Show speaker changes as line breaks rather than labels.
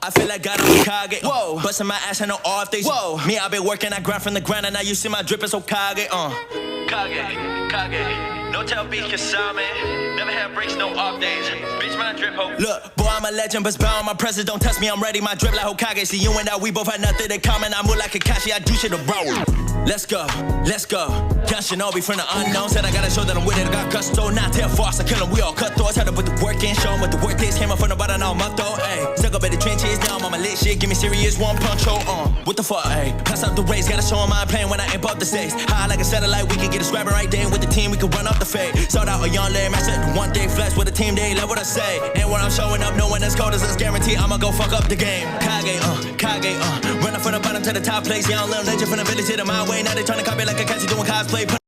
I feel like God on Kage. Whoa, busting my ass and no off days. Whoa, me, I been working, I grind from the ground, and now you see my drip is so Kage. Kage. No tell beat Kasame. Never had breaks, no off days. Bitch, my drip hope. Look, boy, I'm a legend, but bound my presence. Don't test me, I'm ready. My drip like Hokage. See you and I, we both had nothing in common. I move like Kakashi, I do shit to bro. Let's go. Young Shinobi from the unknown. Said I gotta show that I'm with it. I got gusto, not tell false. I kill them, we all cut throats. Had to put the work in, show them what the work is. Came up from the bottom, now I'm up though. Ayy, stuck up at the trenches, now I'm on my lit shit. Give me serious one punch, what the fuck, ayy? Pass out the race, gotta show them I'm playing when I amp up the stakes. High like a satellite, we can get a scrapping right there. With the team, we can run up the fade. Sold out a young lady, man, said one day flex with the team, they love what I say. And when I'm showing up, no one as cold as us guarantee I'ma go fuck up the game. Kage, running from the bottom to the top place. Young little legend from the village to the my way. Now they tryna copy like a catchy doing cosplay.